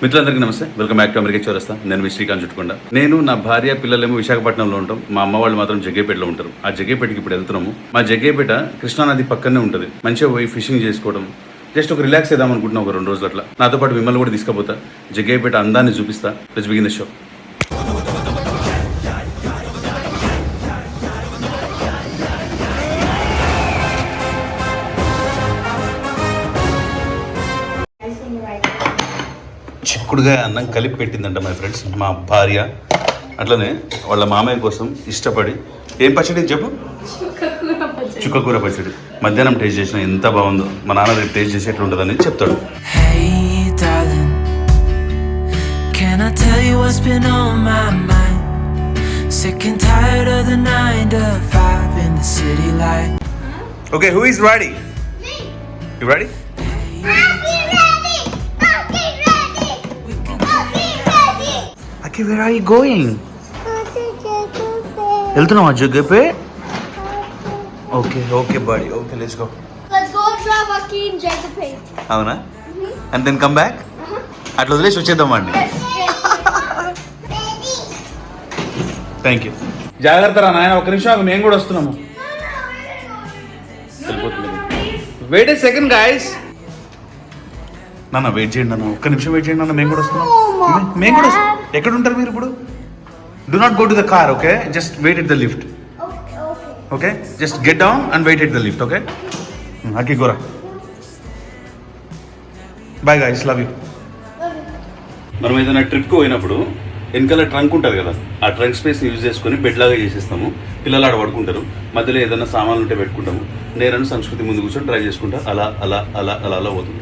మిత్రులందరికీ నమస్తే, welcome back to America చౌరస్తా. నేను శ్రీకాంత్ చుట్టుకొండ. నేను నా భార్య పిల్లలేమో విశాఖపట్నంలో ఉంటాం. మా అమ్మ వాళ్ళు మాత్రం జగ్గేపేటలో ఉంటారు. ఆ జగ్గేపేటకి ఇప్పుడు వెళ్తున్నాము. మా జగ్గేపేట కృష్ణానది పక్కనే ఉంటుంది. మంచిగా పోయి ఫిషింగ్ చేసుకోవడం, జస్ట్ ఒక రిలాక్స్ చేద్దాం అనుకుంటున్నాం ఒక 2 రోజులు అట్లా. నాతో పాటు మిమ్మల్ని కూడా తీసుకుపోతా, జగ్గేపేట అందాన్ని చూపిస్తా. Let's begin the show. చిక్కుడుగా అన్నం కలిపి పెట్టిందంట మై ఫ్రెండ్స్ మా భార్య. అట్లనే వాళ్ళ మామయ్య కోసం ఇష్టపడి ఏం పచ్చడి చెప్పు, చుక్కకూర పచ్చడి. మధ్యాహ్నం టేస్ట్ చేసిన ఎంత బాగుందో, మా నాన్న రేపు టేస్ట్ చేసి ఎట్లా ఉంటుందని చెప్తాడు. Okay, who is ready? You ready? Okay, where are you going? వెళ్తున్నావా జగ్గపే? Okay buddy. Okay, let's go. Let's go drive Aki in Jagape. అవునా? And then come back? అట్లా వదిలేసి వచ్చేద్దాం అండి. Thank you. జాగ్రత్త రా నాయన, ఒక నిమిషం మేము కూడా వస్తున్నాము. వెయిట్ ఏ సెకండ్ గైస్. నాన్న వెయిట్ చేయండి అన్న, ఒక్క నిమిషం వెయిట్ చేయండి అన్న, మేము కూడా వస్తున్నాం. మేము కూడా ఎక్కడ ఉంటారు మీరు ఇప్పుడు? Do not go to the car, okay? Just wait at the lift. Okay, just get down and wait at the lift, okay? అకి గోరా. Bye guys, love you. మనం ఏదైనా ట్రిప్కి పోయినప్పుడు వెనకాల ట్రంక్ ఉంటుంది కదా, ఆ ట్రంక్ స్పేస్ని యూజ్ చేసుకొని బెడ్ లాగా చేసేస్తాము. పిల్లలు ఆడ పడుకుంటారు, మధ్యలో ఏదైనా సామాన్లు ఉంటే పెట్టుకుంటాము. నేను సంస్కృతి ముందు కూర్చొని ట్రై చేసుకుంటా. అలా అలా అలా అలా అలా పోతుంది.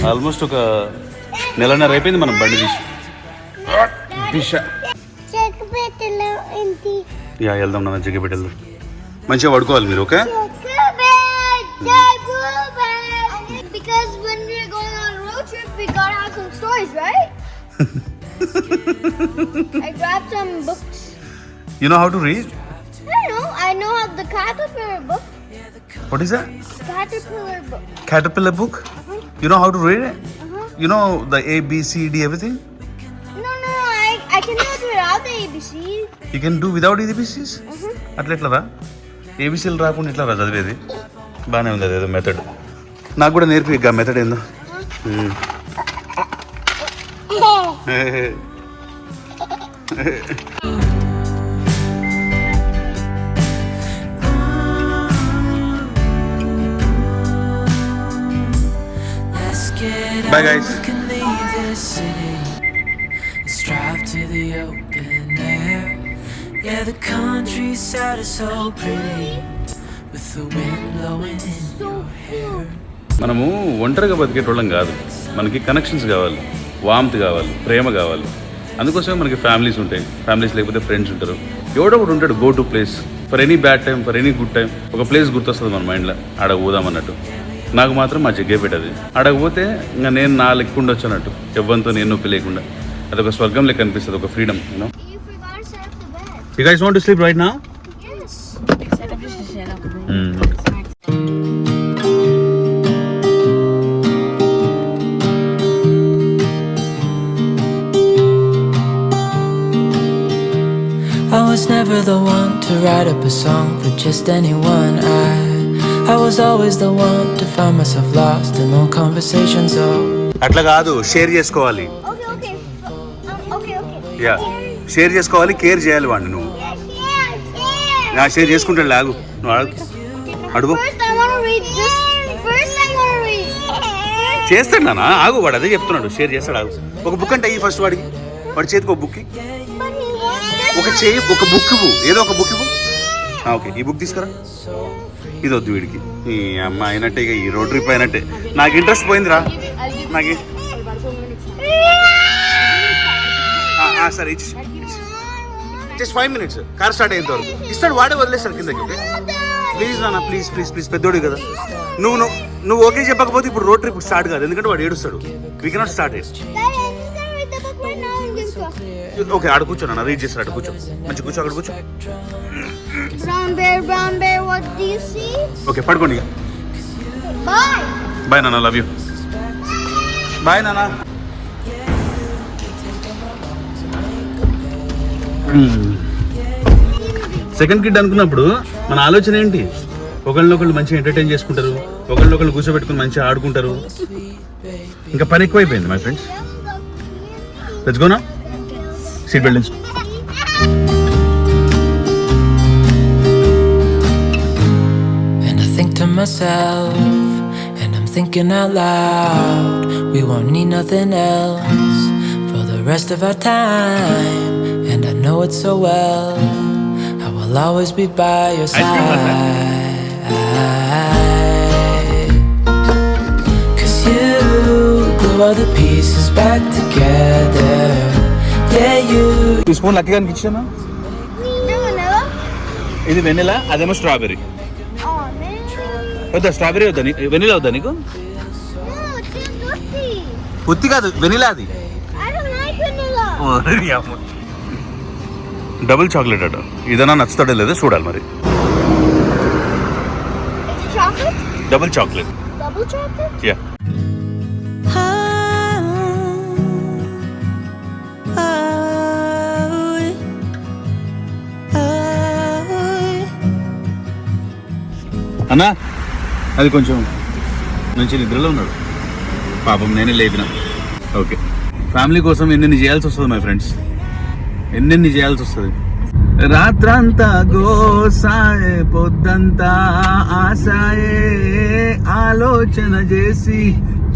ఆల్మోస్ట్ ఒక నెలన్నర అయిపోయింది మనం బండి తీసి. యా వెళ్దాం నాన్న, జగ్గపేట వెళ్దాం. మంచిగా పడుకోవాలి మీరు, okay? Because when we're going on a road trip, we gotta have some stories, right? I grabbed some books. You know how to read? I know how the caterpillar book. What is that? Caterpillar book. Caterpillar book? You know how to read it? You know the A, B, C, D, everything? No, I can do it without the ABC. You can do without ABCs? అట్లా ఎట్లా రా? ఏబిసిలు రాకుండా ఎట్లా రా చదివేది? బాగానే ఉంది అదేదో మెథడ్. నాకు కూడా నేర్పి ఆ మెథడ్ ఏందో. Bye guys. Drive to the open air. Yeah, the countryside is so pretty with the wind blowing in your hair. మనము ఒంటరిగా బతికేటోళ్ళం కాదు, మనకి కనెక్షన్స్ కావాలి, వామ్త్ కావాలి, ప్రేమ కావాలి. అందుకోసమే మనకి ఫ్యామిలీస్ ఉంటాయి. ఫ్యామిలీస్ లేకపోతే ఫ్రెండ్స్ ఉంటారు. ఎవడో ఒకడు ఉంటాడు go to place for any bad time, for any good time. ఒక ప్లేస్ గుర్తొస్తుంది మన మైండ్లో, ఆడ పోదామన్నట్టు. నాకు మాత్రం మా జగ్గేపేట అది. ఆడకపోతే ఇంకా నేను నా లెక్క ఉండొచ్చు అన్నట్టు, ఎవ్వరితో నేను నొప్పి లేకుండా. అదొక స్వర్గం లెక్క అనిపిస్తుంది, ఒక freedom. You guys want to sleep right now? Yes. I was never the one to write up a song for just anyone. I was always the one to find myself lost in all conversations. అట్లా కాదు, share చేసుకోవాలి. Okay. Yeah, share చేసుకోవాలి, care చేయాలి వాడిని. నువ్వు నా share చేసుకుంటాడు, లాగు నువ్వు అడుగు. చేస్తాడు నాన్న, ఆగు. వాడు అదే చెప్తున్నాడు, షేర్ చేస్తాడు, ఆగు. ఒక బుక్ అంటే అయ్యి ఫస్ట్ వాడి చేతికి ఒక బుక్, ఒక బుక్ ఇవ్వు, ఏదో ఒక బుక్ ఇవ్వు. ఓకే, ఈ బుక్ తీసుకురా. ఇది వద్దు వీడికి, ఈ అమ్మ అయినట్టే, ఇక ఈ రోడ్ ట్రిప్ అయినట్టే. నాకు ఇంట్రెస్ట్ పోయిందిరా. నాకు సరే, జస్ట్ 5 minutes కార్ స్టార్ట్ అయ్యేంత వరకు ఇస్తాడు, వాడే వదిలేస్తాడు కిందకి. ప్లీజ్ నాన్న, ప్లీజ్ పెద్దోడు కదా. నువ్వు ఓకే చెప్పకపోతే ఇప్పుడు రోడ్ ట్రిప్ స్టార్ట్ కాదు, ఎందుకంటే వాడు ఏడుస్తాడు. We cannot start it. Okay, ఆడ కూర్చో నాన్న, రీడ్ చేస్తారు, ఆడ కూర్చో, మంచి కూర్చో, అక్కడ కూర్చో. Brown bear, what do you see? Okay, పడుకోండి. Bye. బాయ్ నాన్న, లవ్ యూ. బాయ్ నాన్న. సెకండ్ కిడ్ అనుకున్నప్పుడు మన ఆలోచన ఏంటి? ఒకళ్ళనొకళ్ళు మంచిగా ఎంటర్టైన్ చేసుకుంటారు, ఒకళ్ళనొకళ్ళు కూర్చోబెట్టుకుని మంచిగా ఆడుకుంటారు. ఇంకా పని ఎక్కువైపోయింది my friends. Let's go now. Seat belt. And I think to myself, and I'm thinking out loud, we won't need nothing else for the rest of our time. And I know it so well, I will always be by your side. 'Cause you glue all the pieces back together. Yeah, you. ఈ spoon లక్కీగా అనిపించానా? Vanilla? ఇది vanilla, అదేమో strawberry. Oh, man. వద్దా strawberry వద్దా? Vanilla వద్దా నీకు? No, it's just Tutti. ఉత్తి కాదు, వెనిలా అది. I don't like vanilla. Double chocolate అట. ఇదన్నా నచ్చుతాడో లేదో చూడాలి మరి. Is it chocolate? Double chocolate. Double chocolate? Yeah. అన్నా, అది కొంచెం మంచి నిద్రలో ఉన్నాడు పాపం, నేనే లేపిన. ఓకే, ఫ్యామిలీ కోసం ఎన్నెన్ని చేయాల్సి వస్తుంది మై ఫ్రెండ్స్, ఎన్నెన్ని చేయాల్సి వస్తుంది. రాత్రంతా గోసాయే, పొద్దంతా ఆశాయే, ఆలోచన చేసి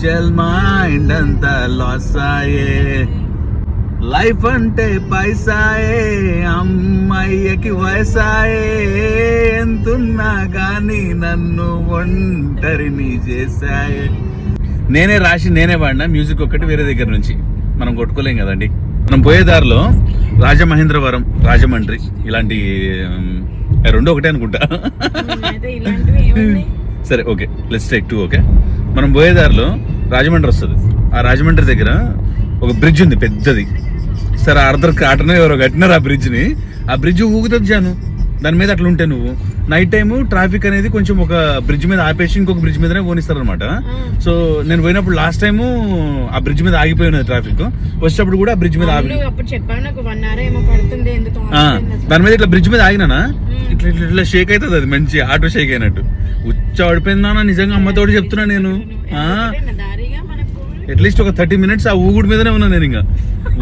చల్ మైండ్ అంతా లాస్ అయ్యే. లైఫ్ అంటే పైసాయే, అమ్మాయికి వయసాయే, ఎంతున్నా కానీ నన్ను ఒంటరిని చేశాయే. నేనే రాసి నేనే వాడినా మ్యూజిక్ ఒక్కటి వేరే దగ్గర నుంచి, మనం కొట్టుకోలేం కదండి. మనం పోయే దారిలో రాజమహేంద్రవరం, రాజమండ్రి ఇలాంటి రెండు ఒకటే అనుకుంటా. సరే ఓకే, లెట్స్ టేక్ 2. ఓకే, మనం పోయే దారిలో రాజమండ్రి వస్తుంది. ఆ రాజమండ్రి దగ్గర ఒక బ్రిడ్జ్ ఉంది పెద్దది. సరే అర్ధర్ కాటనే ఎవరో కట్టినారు ఆ బ్రిడ్జ్ని. ఆ బ్రిడ్జ్ ఊగుతుంది జాను, దాని మీద అట్లా ఉంటే నువ్వు నైట్ టైము ట్రాఫిక్ అనేది కొంచెం ఒక బ్రిడ్జ్ మీద ఆపేసి ఇంకొక బ్రిడ్జ్ మీదనే పోనిస్తారు అనమాట. సో నేను పోయినప్పుడు లాస్ట్ టైము ఆ బ్రిడ్జ్ మీద ఆగిపోయి ఉన్నది ట్రాఫిక్, వచ్చేటప్పుడు కూడా ఆ బ్రిడ్జ్ మీద ఆగి దాని మీద ఇట్లా బ్రిడ్జ్ మీద ఆగినానా, ఇట్లా ఇట్లా ఇట్లా షేక్ అవుతుంది, అది మంచి ఆటో షేక్ అయినట్టు. ఉచ్చ పడిపోయిందా నిజంగా, అమ్మతోటి చెప్తున్నా నేను. అట్లీస్ట్ ఒక 30 minutes ఆ ఊగుడు మీదనే ఉన్నా నేను. ఇంకా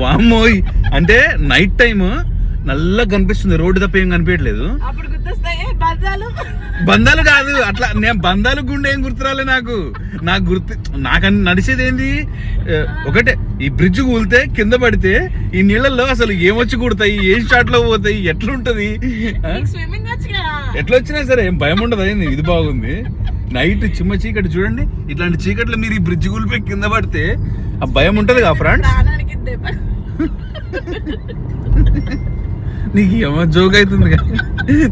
వామ్మోయ్, అంటే నైట్ టైమ్ నల్లగా కనిపిస్తుంది, రోడ్డు తప్ప ఏం కనిపించట్లేదు. బంధాలు కాదు అట్లా, నేను బంధాలు గుండె ఏం గుర్తురాలే నాకు నడిచేది ఏంది ఒకటే, ఈ బ్రిడ్జ్ కూలితే కింద పడితే ఈ నీళ్ళల్లో అసలు ఏమొచ్చి కుడతాయి, ఏం షాట్ లో పోతాయి, ఎట్లుంటది, ఎట్లా వచ్చినా సరే ఏం భయం ఉండదు. అయింది ఇది బాగుంది. నైట్ చిమ్మ చీకటి చూడండి, ఇట్లాంటి చీకట్లో మీరు ఈ బ్రిడ్జ్ కూలిపోయి కింద పడితే ఆ భయం ఉంటది కదా ఫ్రెండ్స్. నీకు ఏమో జోక్ అవుతుంది కదా,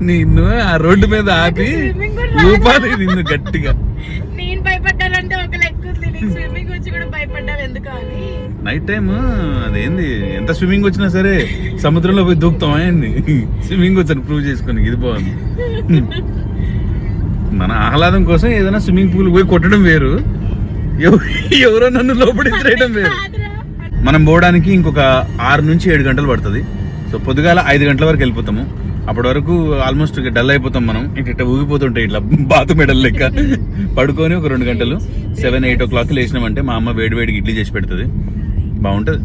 నిన్ను ఆ రోడ్డు మీద ఆపి ఊపాలి నిన్ను గట్టిగా. నైట్ టైమ్ అదేంది, ఎంత స్విమ్మింగ్ వచ్చినా సరే సముద్రంలో పోయి దూకుతాం అయింది. స్విమ్మింగ్ వచ్చాను ప్రూవ్ చేసుకుని, ఇది బాగుంది. మన ఆహ్లాదం కోసం ఏదైనా స్విమ్మింగ్ పూల్ పోయి కొట్టడం వేరు, ఎవరో నన్ను లోపడించడం వేరు. మనం పోవడానికి ఇంకొక 6 నుంచి 7 గంటలు పడుతుంది. సో పొద్దుగాల 5 గంటల వరకు వెళ్ళిపోతాము. అప్పటి వరకు ఆల్మోస్ట్ డల్ అయిపోతాం మనం. ఇట్లా ఊగిపోతుంటాయి ఇట్లా బాతు మెడల్ లెక్క. పడుకొని ఒక 2 గంటలు 7-8 o'clock లేచినామంటే మా అమ్మ వేడివేడికి ఇడ్లీ చేసి పెడుతుంది, బాగుంటుంది.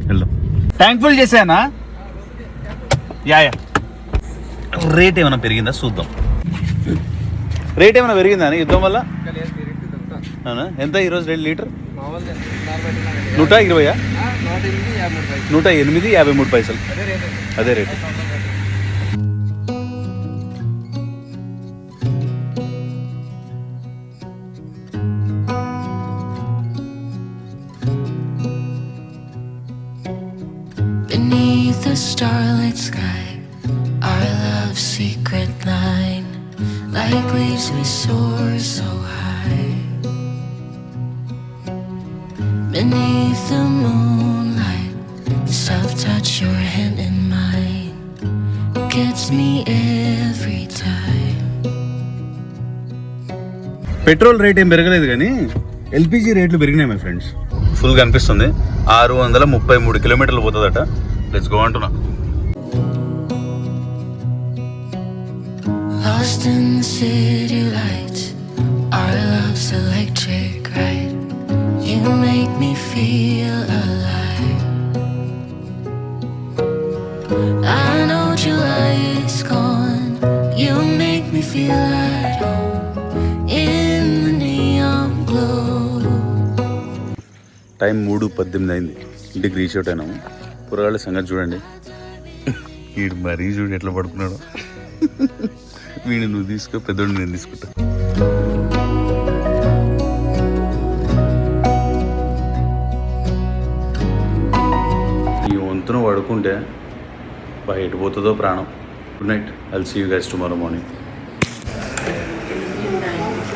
వెళ్దాం. ట్యాంక్ ఫుల్ చేసానా? యా. రేట్ ఏమైనా పెరిగిందా చూద్దాం. రేట్ ఏమైనా పెరిగిందా యుద్ధం వల్ల? ఎంత ఈరోజు 2 లీటర్? 120? 108.53. అదే rate. Beneath the starlit sky, our love's secret line, like leaves we soar so high. Beneath the moonlight, myself touch your hand in mine. Gets me every time. Petrol rate ఏం పెరగలేదు కానీ LPG రేట్లు పెరిగినాయి my friends. Full కనిపిస్తుంది. 633 కిలోమీటర్లు పోతుందట. Let's go అంటున్నా. Lost in the city lights, our love's electric, right? You make me feel alive. I know July is gone. You make me feel at home in the neon glow. Time 3:18 అయింది. ఇంటికి reach out అయినాము. కూరగాయల సంగతి చూడండి. వీడు మరీ చూడు ఎట్లా పడుకున్నాడు. వీడు నువ్వు తీసుకో, పెద్దోడు నేను తీసుకుంటా. ఈ వంతున పడుకుంటే బయట పోతుందో ప్రాణం. Good night. I'll see you guys tomorrow morning.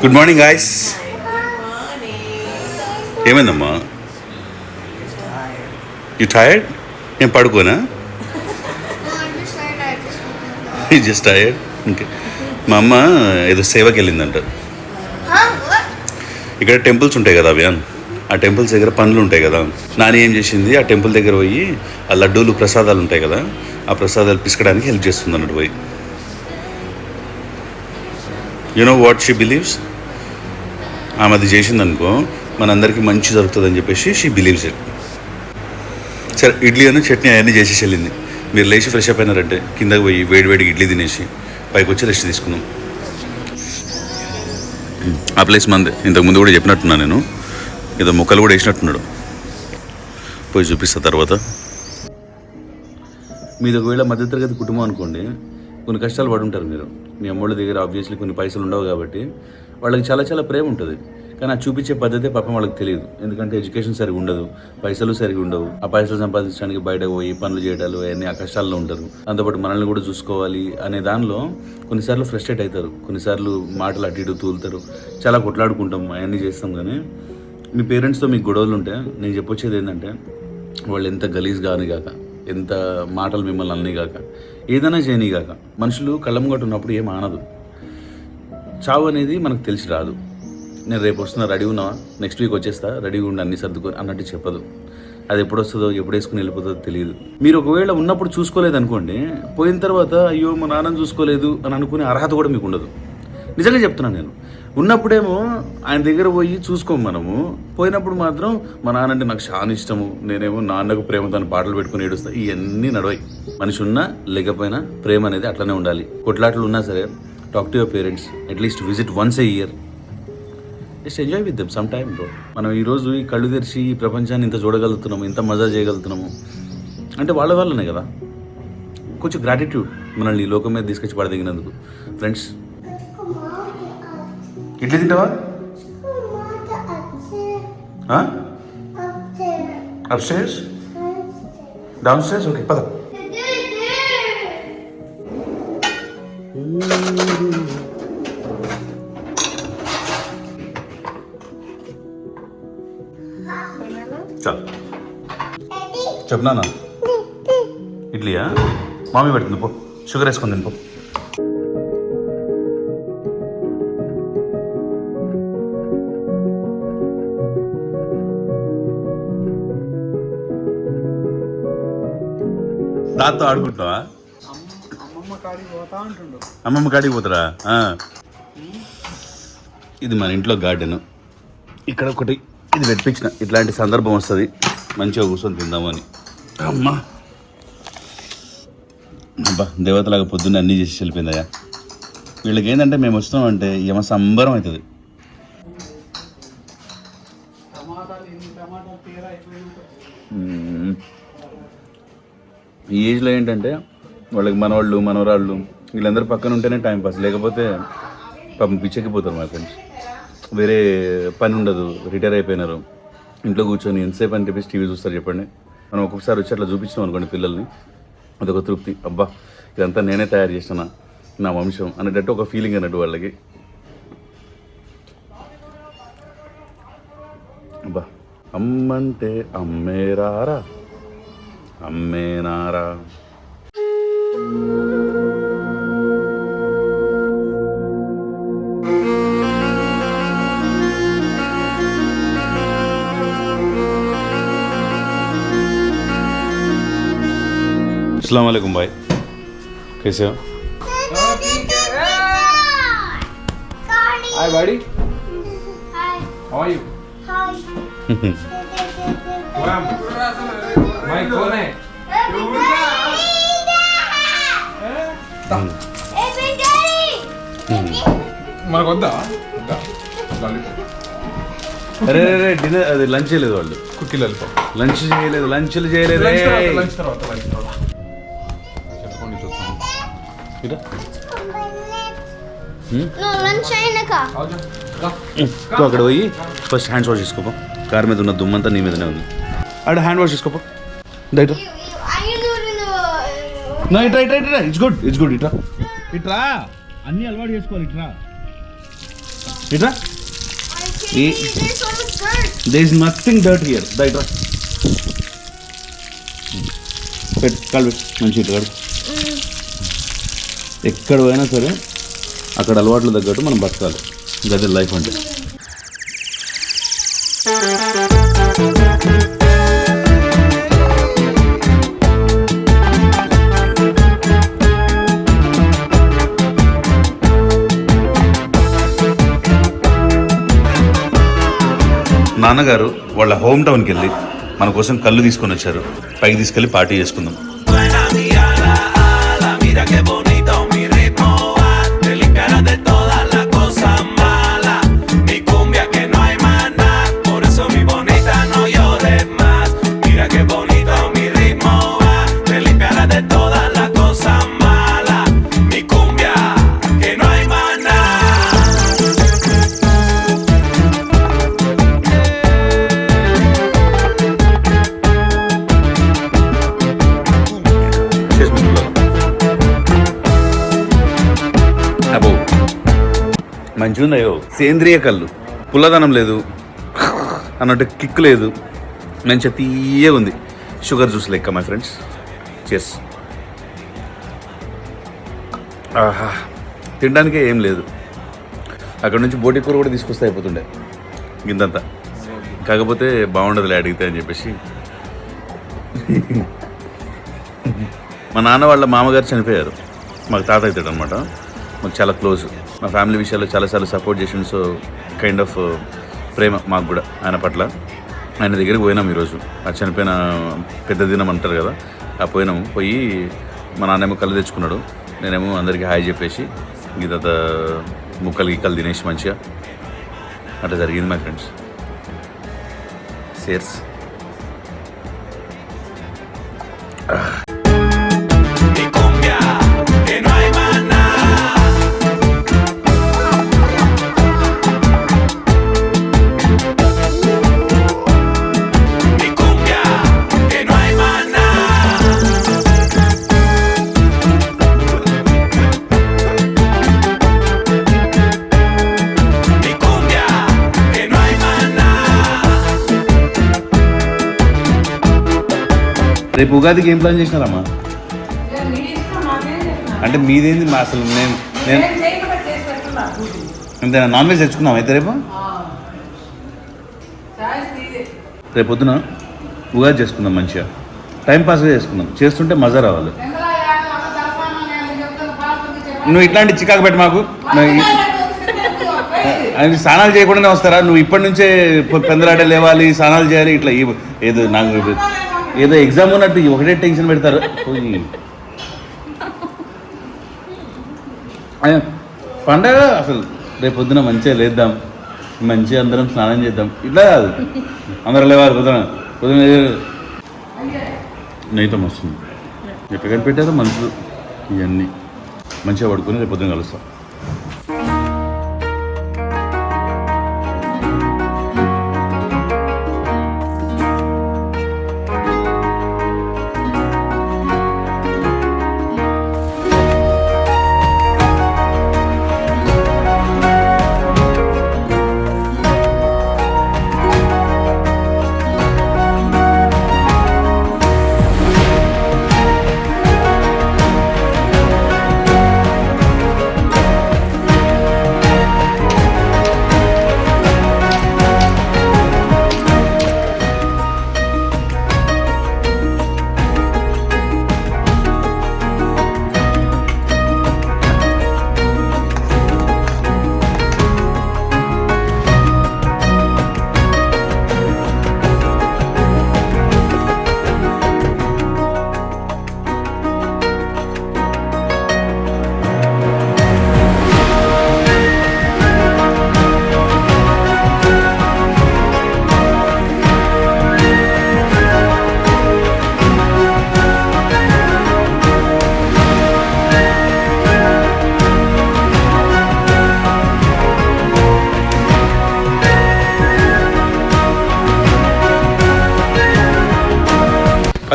Good morning guys. ఏమైందమ్మా? You tired? నేను పడుకోనా? Just tired. ఓకే. మా అమ్మ ఏదో సేవకి వెళ్ళిందంట. ఇక్కడ టెంపుల్స్ ఉంటాయి కదా అవ్యాన్, ఆ టెంపుల్స్ దగ్గర పనులు ఉంటాయి కదా. నాని ఏం చేసింది, ఆ టెంపుల్ దగ్గర పోయి ఆ లడ్డూలు ప్రసాదాలు ఉంటాయి కదా, ఆ ప్రసాదాలు పిసకడానికి హెల్ప్ చేస్తుంది అన్నట్టు పోయి. You know what she believes? ఆమె అది చేసిందనుకో మనందరికీ మంచి జరుగుతుందని చెప్పేసి షీ బిలీవ్స్ ఇట్. సరే, ఇడ్లీ అని చట్నీ అవన్నీ చేసేసి వెళ్ళింది. మీరు లేచి ఫ్రెష్ అప్ అయినారంటే కిందకి పోయి వేడివేడికి ఇడ్లీ తినేసి పైకి వచ్చి రెస్ట్ తీసుకున్నాం. ఆ ప్లేస్ మంది ఇంతకుముందు కూడా చెప్పినట్టున్నా నేను. ఏదో మొక్కలు కూడా వేసినట్టున్నాడు. పోయి చూపిస్తా తర్వాత. మీది ఒకవేళ మధ్యతరగతి కుటుంబం అనుకోండి, కొన్ని కష్టాలు పడి ఉంటారు మీరు. మీ అమ్మోళ్ళ దగ్గర ఆబ్వియస్లీ కొన్ని పైసలు ఉండవు కాబట్టి వాళ్ళకి చాలా చాలా ప్రేమ ఉంటుంది. కానీ ఆ చూపించే పద్ధతే పాపం వాళ్ళకి తెలియదు. ఎందుకంటే ఎడ్యుకేషన్ సరిగా ఉండదు, పైసలు సరిగా ఉండవు. ఆ పైసలు సంపాదించడానికి బయట పోయి పనులు చేయడాలు అవన్నీ ఆ కష్టాల్లో ఉంటారు. దాంతోపాటు మనల్ని కూడా చూసుకోవాలి అనే దానిలో కొన్నిసార్లు ఫ్రస్ట్రేట్ అవుతారు. కొన్నిసార్లు మాటలు అటు ఇటు తూలుతారు. చాలా కొట్లాడుకుంటాం, అవన్నీ చేస్తాం. కానీ మీ పేరెంట్స్తో మీకు గొడవలు ఉంటే నేను చెప్పొచ్చేది ఏంటంటే, వాళ్ళు ఎంత గలీజ్ కానీ కాక, ఎంత మాటలు మిమ్మల్ని అన్నీ కాక, ఏదైనా చేయని కాక, మనుషులు కళ్ళంగట్టు ఉన్నప్పుడు ఏం ఆనదు. చావు అనేది మనకు తెలిసి రాదు. నేను రేపు వస్తున్నా, రెడీ ఉన్నావా, నెక్స్ట్ వీక్ వచ్చేస్తా, రెడీగా ఉండి అన్ని సర్దుకొని అన్నట్టు చెప్పదు. అది ఎప్పుడు వస్తుందో ఎప్పుడు వేసుకుని వెళ్ళిపోతుందో తెలియదు. మీరు ఒకవేళ ఉన్నప్పుడు చూసుకోలేదు అనుకోండి, పోయిన తర్వాత అయ్యో మా నాన్నని చూసుకోలేదు అని అనుకునే అర్హత కూడా మీకు ఉండదు. నిజంగా చెప్తున్నాను నేను. ఉన్నప్పుడేమో ఆయన దగ్గర పోయి చూసుకోము మనము, పోయినప్పుడు మాత్రం మా నాన్న అంటే నాకు చాలా ఇష్టము, నేనేమో నాన్నకు ప్రేమతో పాటలు పెట్టుకుని ఏడుస్తా. ఇవన్నీ నడవాయి. మనిషి ఉన్నా లేకపోయినా ప్రేమ అనేది అట్లనే ఉండాలి. కొట్లాట్లు ఉన్నా సరే talk to your parents, at least visit once A year. Just enjoy with them some time bro. మనం ఈరోజు ఈ కళ్ళు తెరిచి ఈ ప్రపంచాన్ని ఇంత చూడగలుగుతున్నాము, ఇంత మజా చేయగలుగుతున్నాము అంటే వాళ్ళ వల్లనే కదా. కొంచెం గ్రాటిట్యూడ్ మనల్ని ఈ లోకం మీద తీసుకొచ్చి పడదగినందుకు. ఫ్రెండ్స్, ఇడ్లీ తింటావా? Upstairs, down stairs. ఓకే, పద. చెప్పనా? ఇడ్లీయా? మామీ పెడుతుంది, పో. షుగర్ వేసుకొని తిని పో. దాంతో ఆడుకుంటున్నావా? అమ్మమ్మ కాడికి పోతారా? ఇది మన ఇంట్లో గార్డెన్. ఇక్కడ ఒకటి ఇది పెట్టించిన, ఇట్లాంటి సందర్భం వస్తుంది మంచిగా కూర్చొని తిందామని. అమ్మా అబ్బా, దేవతలాగా పొద్దున్నే అన్నీ చేసి వెళ్ళిపోయిందయ్యా. వీళ్ళకి ఏంటంటే మేము వస్తున్నామంటే ఏమో సంబరం అవుతుంది. ఈ ఏజ్లో ఏంటంటే వాళ్ళకి మనవాళ్ళు మనవరాళ్ళు వీళ్ళందరూ పక్కన ఉంటేనే టైంపాస్, లేకపోతే పాపం పిచ్చెక్కిపోతారు మా ఫ్రెండ్స్. వేరే పని ఉండదు, రిటైర్ అయిపోయినారు. ఇంట్లో కూర్చొని ఎంతసేపు అని చెప్పేసి టీవీ చూస్తారు చెప్పండి. మనం ఒక్కొక్కసారి వచ్చి అట్లా చూపించాం అనుకోండి పిల్లల్ని, అదొక తృప్తి. అబ్బా ఇదంతా నేనే తయారు చేసిన నా వంశం అనేటట్టు ఒక ఫీలింగ్ అన్నట్టు వాళ్ళకి. అబ్బా, అమ్మంటే అమ్మేరారా, అమ్మేనారా. अस्सलाम वालेकुम भाई, कैसे हो? Hi buddy, Hi. how are you? Hi. My phone है. Hey, big daddy. మనకు వద్దా? అరే అరే డిన్నర్ అది లంచ్ చేయలేదు వాళ్ళు, కుక్కీలు వెళ్ళిపో. లంచ్ చేయలేదు, లంచ్లు చేయలేదు. లంచ్ తర్వాత చెప్పుకోండి చూస్తాను. ఇరా. No, lunch అయినాక. సో అక్కడ పోయి ఫస్ట్ హ్యాండ్స్ వాష్ చేసుకోపో. కార్ మీద ఉన్న దుమ్మంతా నీ మీదనే ఉంది. అక్కడ హ్యాండ్ వాష్ చేసుకోపో. Right I will do it in the. No ఇట్రా ఇట్రా ఇట్రా, ఇట్స్ గుడ్ ఇట్స్ గుడ్. ఇట్రా ఇట్రా, అన్నీ అలవాటు చేసుకోవాలి. ఇట్రా ఇట్రా. There's so much dirt. There is nothing dirt here. దా ఇట్రా, పెట్టు కాలు పెట్టు, మంచి ఇట్లా కాదు. ఎక్కడ పోయినా సరే అక్కడ అలవాట్లు తగ్గట్టు మనం బతకాలి. గదే లైఫ్ అంటే. నాన్నగారు వాళ్ళ హోమ్ టౌన్కి వెళ్ళి మన కోసం కళ్ళు తీసుకొని వచ్చారు. పైకి తీసుకెళ్ళి పార్టీ చేసుకుందాం. Mira qué bonito mi ritmo va, te limpiará de todas las cosas malas. Mi cumbia que no hay más nada, por eso mi bonita no llores más. Mira qué bonito mi ritmo va, te limpiará de todas las cosas malas. Mi cumbia que no hay más nada. అబ్బో మంచిగా ఉన్నాయో. సేంద్రియ కళ్ళు, పుల్లదనం లేదు అన్నట్టు, kick లేదు, మంచిగా తీయగా ఉంది. షుగర్ జ్యూస్ లెక్క మై ఫ్రెండ్స్. చెస్. ఆహా, తినడానికే ఏం లేదు. అక్కడ నుంచి బోటి కూర కూడా తీసుకొస్తే అయిపోతుండే ఇంతంతా. కాకపోతే బాగుండదులే అడిగితే అని చెప్పేసి. మా నాన్న వాళ్ళ మామగారు చనిపోయారు. మాకు తాత అవుతాడు అనమాట. మాకు చాలా క్లోజ్. మా ఫ్యామిలీ విషయాల్లో చాలాసార్లు సపోర్ట్ చేసిండు. సో కైండ్ ఆఫ్ ప్రేమ మాకు కూడా ఆయన పట్ల. ఆయన దగ్గరికి పోయినాం ఈరోజు. ఆ చనిపోయిన పెద్ద దినం అంటారు కదా, ఆ పోయినాము. పోయి మా నాన్నేమో కళ్ళు తెచ్చుకున్నాడు, నేనేమో అందరికీ హాయ్ చెప్పేసి గీత ముక్కలు గిక్కలు తినేసి మంచిగా అట్లా జరిగింది మై ఫ్రెండ్స్. సేర్స్. Mi cumbia que no hay más nada. Mi cumbia que no hay más nada. Mi cumbia que no hay más nada. రేపు ఉగాదికి ఏం ప్లాన్ చేసినారమ్మా? అంటే మీదేంది మా అసలు నేను అంతేనా? నాన్ వెజ్ తెచ్చుకున్నాం అయితే రేపు? రేపు పొద్దున ఉగాది చేసుకుందాం మంచిగా, టైంపాస్గా చేసుకుందాం. చేస్తుంటే మజా రావాలి. నువ్వు ఇట్లాంటి చికాకు పెట్టి మాకు. అవి స్నానాలు చేయకుండానే వస్తారా? నువ్వు ఇప్పటి నుంచే పెందలాడే లేవాలి, స్నానాలు చేయాలి, ఇట్లా ఏదో నాకు ఏదో ఎగ్జామ్ ఉన్నట్టు ఒకటే టెన్షన్ పెడతారు. పండగ అసలు రేపు పొద్దున మంచిగా లేద్దాం, మంచిగా అందరం స్నానం చేద్దాం. ఇట్లా కాదు, అందరూ లేవాలి పొద్దున పొద్దున. నెయ్యితో వస్తుంది. ఎక్కడ కనిపెట్టారో మనుషులు ఇవన్నీ. మంచిగా పడుకొని రేపు పొద్దున కలుస్తాం.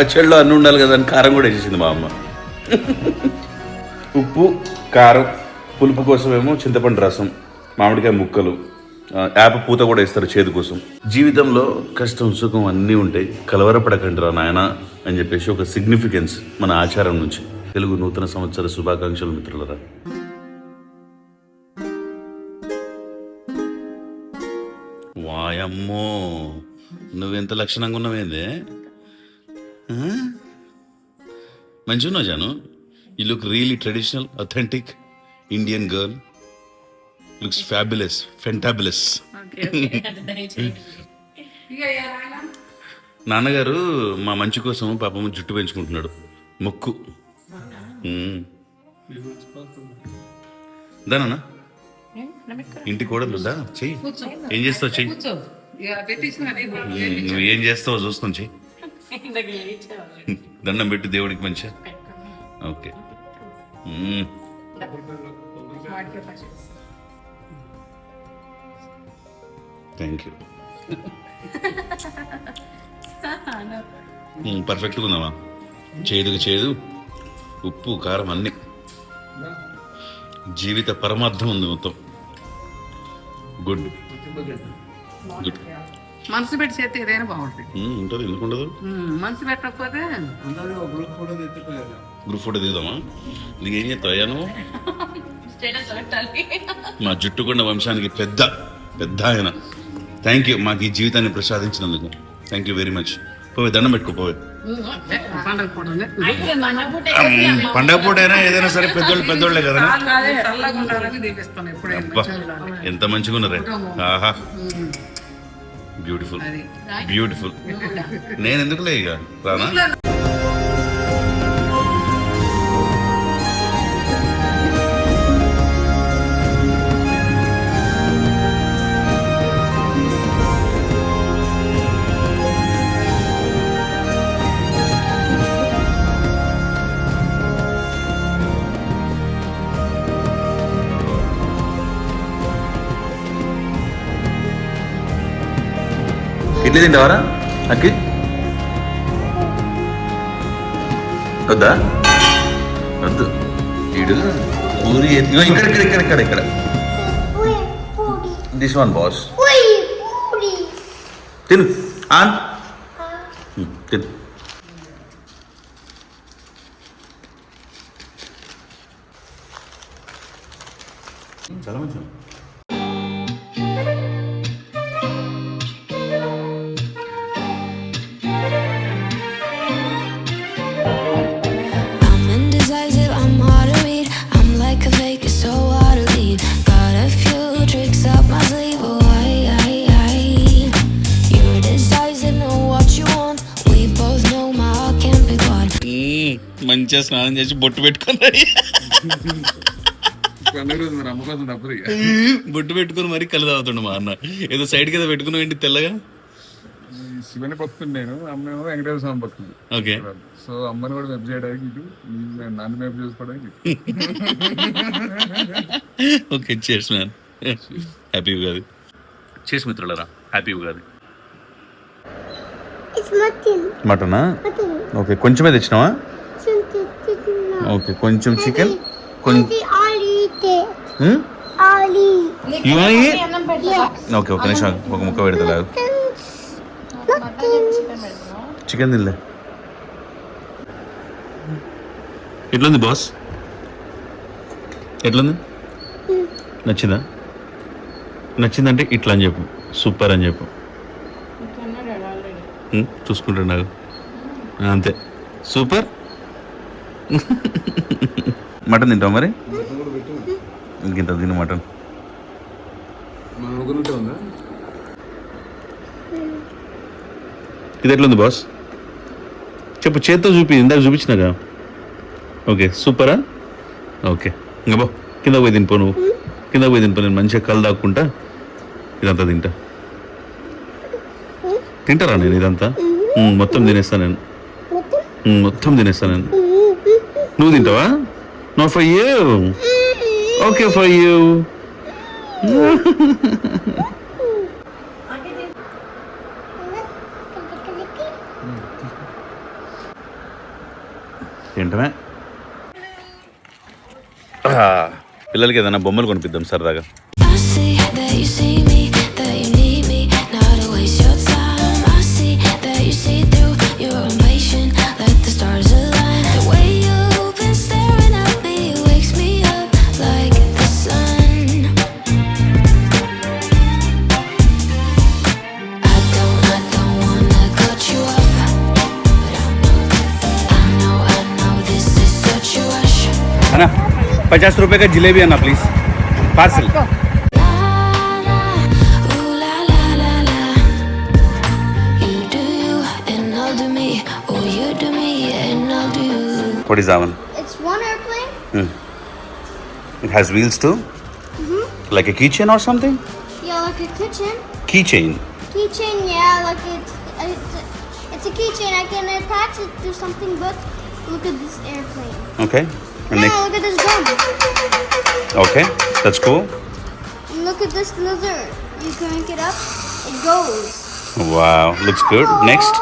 పచ్చడిలో అన్నీ ఉండాలి కదా అని కారం కూడా వేసేసింది మా అమ్మ. ఉప్పు, కారం, పులుపు కోసమేమో చింతపండు రసం, మామిడికాయ ముక్కలు, యాప పూత కూడా ఇస్తారు చేదు కోసం. జీవితంలో కష్టం సుఖం అన్నీ ఉంటాయి, కలవరపడకండి రా నాయన అని చెప్పేసి ఒక సిగ్నిఫికెన్స్ మన ఆచారం నుంచి. తెలుగు నూతన సంవత్సర శుభాకాంక్షలు మిత్రులరా. వాయమ్మో, నువ్వెంత లక్షణంగా ఉన్నావేందే, మంచిగా ఉన్నావు జాను. You look really traditional, authentic Indian girl. Looks fabulous, fantabulous. నాన్నగారు మా మంచి కోసం పాపం జుట్టు పెంచుకుంటున్నాడు, మొక్కు. దానా ఇంటి కోడలు దా చెయ్యి, ఏం చేస్తావు చెయ్యి, నువ్వు ఏం చేస్తావో చూస్తాం చెయ్యి. దండం పెట్టి దేవుడికి మంచిగా. Okay, thank you. పర్ఫెక్ట్గా ఉందామా? చేదుకు చేదు, ఉప్పు కారం అన్నీ, జీవిత పరమార్థం ఉంది మొత్తం. Good good. మనసు పెట్టి చేస్తే ఏదైనా బాగుంటుంది. ఉంటుంది, ఎందుకు ఉండదు? మనసు పెట్టకపోతే గ్రూప్ ఫోటో దిగుదామా? నీకు ఏం చేస్తావా నువ్వు? మా జుట్టుకొండ వంశానికి పెద్ద పెద్ద ఆయన. థ్యాంక్ యూ మాకు ఈ జీవితాన్ని ప్రసాదించినందుకు. Thank you very much. పోయి దండం పెట్టుకోపోయి. పండగ పూట అయినా ఏదైనా సరే పెద్దోళ్ళే కదా. ఎంత మంచిగా ఉన్నారే, ఆహా, బ్యూటిఫుల్ బ్యూటిఫుల్. నేను ఎందుకులే ఇక రానా? ఇడ్లీ తింటావారా అక్కి? వద్దా? వద్దు. ఇడు పూరి ఇక్కడ దిస్ వన్ బాస్. తిను ఆన్, తిను. చాలా మంచిగా. మంచిగా స్నానం చేసి బొట్టు పెట్టుకున్నాడు, బొట్టు పెట్టుకుని మరి కళ్ళు తాగుతుండు మా అన్న. ఏదో సైడ్ కింద పెట్టుకున్నావు ఏంటి తెల్లగా? శివని భక్తుడు నేను, అమ్మేమో వెంకటేశ్వర స్వామి భక్తుడు. ఓకే, సో అమ్మని కూడా వెబ్ చేయడానికి ఇటు, నన్ను వెబ్ చేసుకోవడానికి. Okay, chairs man. Happy Ugadi. చేసి మిత్రులరా, హ్యాపీ ఉగాది. మటనా? ఓకే, కొంచెమే తెచ్చినావా? ఓకే, కొంచెం చికెన్, ఓకే ఒక నిమిషం, ఒక ముక్క పెడతా. చికెన్ తినలే. ఎట్లుంది బాస్? ఎట్లుంది? నచ్చిందా? నచ్చిందంటే ఇట్లా అని చెప్పు, సూపర్ అని చెప్పు. చూసుకుంటాడు నాకు అంతే, సూపర్. మటన్ తింటావు మరి? ఇంకింత తిను మటన్. ఇది ఎట్లుంది బాస్? చెప్పు, చేత్తో చూపి, ఇందాక చూపించినాగా. ఓకే, సూపరా? ఓకే, ఇంకా బా కింద పోయి తినిపో, నువ్వు కింద పోయి తినిపో. నేను మంచిగా కళ్ళు దాక్కుంటా ఇదంతా తింటారా? నేను ఇదంతా మొత్తం తినేస్తాను, నేను మొత్తం తినేస్తాను నేను. నువ్వు తింటావా? Not for you. Okay, for you. తింటమే. పిల్లలకి ఏదైనా బొమ్మలు కొనిపిద్దాం సరదాగా. I see that you see me, that you need me, not to waste your time. I see that you see through, you're impatient, let the stars align. The way you've been staring at me wakes me up like the sun. I don't wanna cut you off, but I know this is such a rush. అన్నా 50 రూపాయ का जिलेबी అన్నా please parcel. Ooh la la la la. You do you and I'll do me. Oh, you do me and I'll do you. What is that one? It's one airplane. It has wheels too? Like a keychain or something? Yeah, like a kitchen. Keychain. Keychain, yeah, like it's a keychain. I can attach it to something, but look at this airplane. Okay. And Now next. look at this gun. Okay, that's cool. And look at this lizard. You crank it up, it goes. Wow, looks good. Next.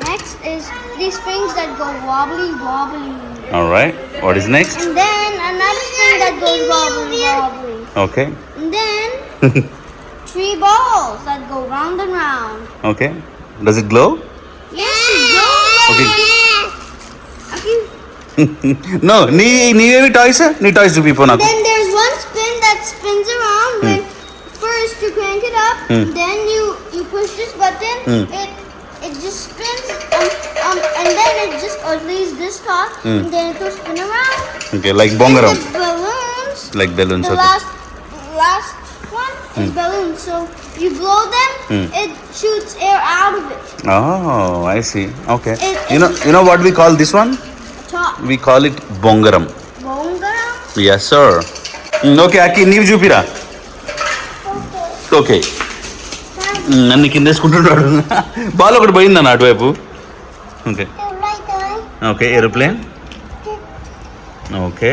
Next is these springs that go wobbly, wobbly. All right. What is next? And then another spring that goes wobbly, wobbly. Okay. And then 3 balls that go round and round. Okay. Does it glow? Yes, it goes. Okay. Okay. No, నీవేవి toys? నీ toys చూపిపో నాకు. Then there's one spin that spins around. When first you crank it up, then you push this button. It just spins, and then it just leaves this top, and then it will spin around. Okay, like bongaram. And the balloons. Like balloons. The Okay. last one is balloons. So you blow them, it shoots air out of it. Oh, I see. Okay. It- You know what we call this one? Top. We call it bongaram. Bongaram. Yes, sir. Okay, అక్కి నీవు చూపిరా. Okay. నన్ను కింద వేసుకుంటున్నాడు. Ball ఒకటి పోయిందన్న అటువైపు. Okay. Right there. Okay, aeroplane. Okay.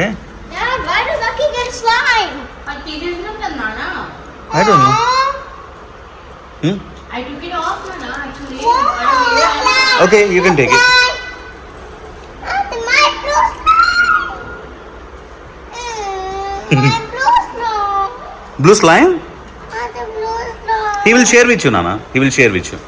Dad, why does Lucky get slime? అది తీసేసినాం కదా నాన్న. I don't know. I took it off నాన్న actually. Okay, you can take it. My blue slime. My blue slime. Blue slime? The blue slime. He will share with you, Nana. He will share with you.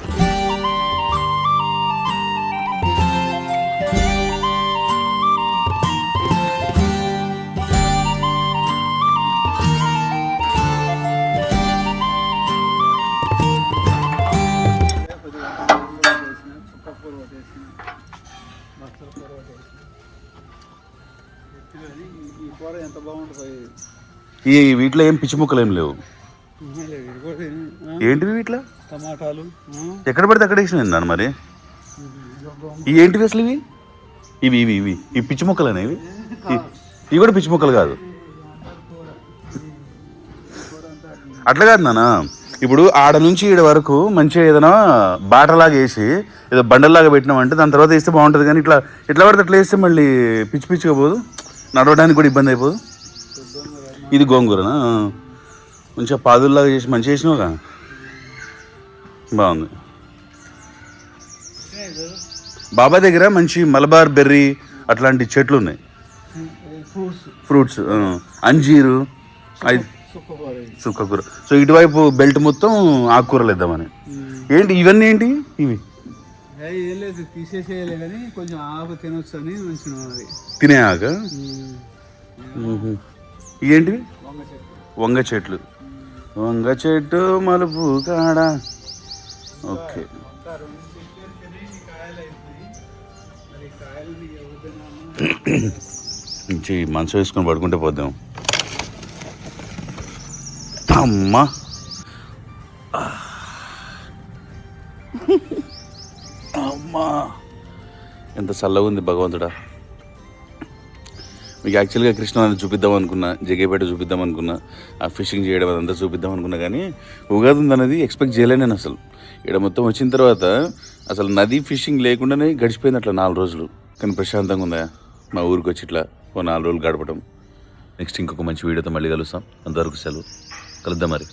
ఈ కూర ఎంత బాగుంటుంది. ఈ వీటిలో ఏం పిచ్చి ముక్కలు ఏం లేవు. ఏంటివి వీటిలో? టమాటాలు ఎక్కడ పడితే అక్కడ వేసిన మరి. ఇవి ఏంటివి అసలు? ఇవి ఇవి ఇవి ఇవి పిచ్చి మొక్కలు అనేవి. ఇవి కూడా పిచ్చి మొక్కలు కాదు. అట్లా కాదు నాన్న. ఇప్పుడు ఆడ నుంచి ఈడ వరకు మంచిగా ఏదైనా బాటలాగా వేసి ఏదో బండల్లాగా పెట్టినామంటే దాని తర్వాత వేస్తే బాగుంటుంది. కానీ ఇట్లా ఎట్లా పడితే అట్లా వేస్తే మళ్ళీ పిచ్చి పిచ్చిగా పోదు, నడవడానికి కూడా ఇబ్బంది అయిపోదు. ఇది గోంగూరనా? మంచిగా పాదుల్లాగా చేసి మంచిగా చేసినావుగా, బాగుంది. బాబా దగ్గర మంచి మలబార్ బెర్రీ అట్లాంటి చెట్లు ఉన్నాయి, ఫ్రూట్స్, అంజీరు, సుక్కకూర. సో ఇటువైపు బెల్ట్ మొత్తం ఆకుకూరలు వేద్దామని. ఏంటి ఇవన్నీ? ఏంటి ఇవి? ఏం లేదు, తీసేసేయలే కానీ కొంచెం ఆకు తినొచ్చు అని ఉంచినాం. అది తినే ఆక. ఏంటివి? వంగ చెట్లు. వంగ చెట్టు మలుపు కాడ. ఓకే. మనసు వేసుకొని పడుకుంటే పోద్దాం. అమ్మా అమ్మా ఎంత చల్లగా ఉంది భగవంతుడా. మీకు యాక్చువల్గా కృష్ణానది చూపిద్దాం అనుకున్నా, జగ్గేపేట చూపిద్దాం అనుకున్నా, ఆ ఫిషింగ్ చేయడం అదంతా చూపిద్దాం అనుకున్నా. కానీ ఉగాది ఉందన్నది ఎక్స్పెక్ట్ చేయలేను నేను అసలు. ఇక్కడ మొత్తం వచ్చిన తర్వాత అసలు నది ఫిషింగ్ లేకుండానే గడిచిపోయింది అట్లా 4 రోజులు. కానీ ప్రశాంతంగా ఉందా మా ఊరికి వచ్చి ఇట్లా 4 రోజులు గడపడం. నెక్స్ట్ ఇంకొక మంచి వీడియోతో మళ్ళీ కలుస్తాం. అంతవరకు సెలవు. కలుద్దాం మరి.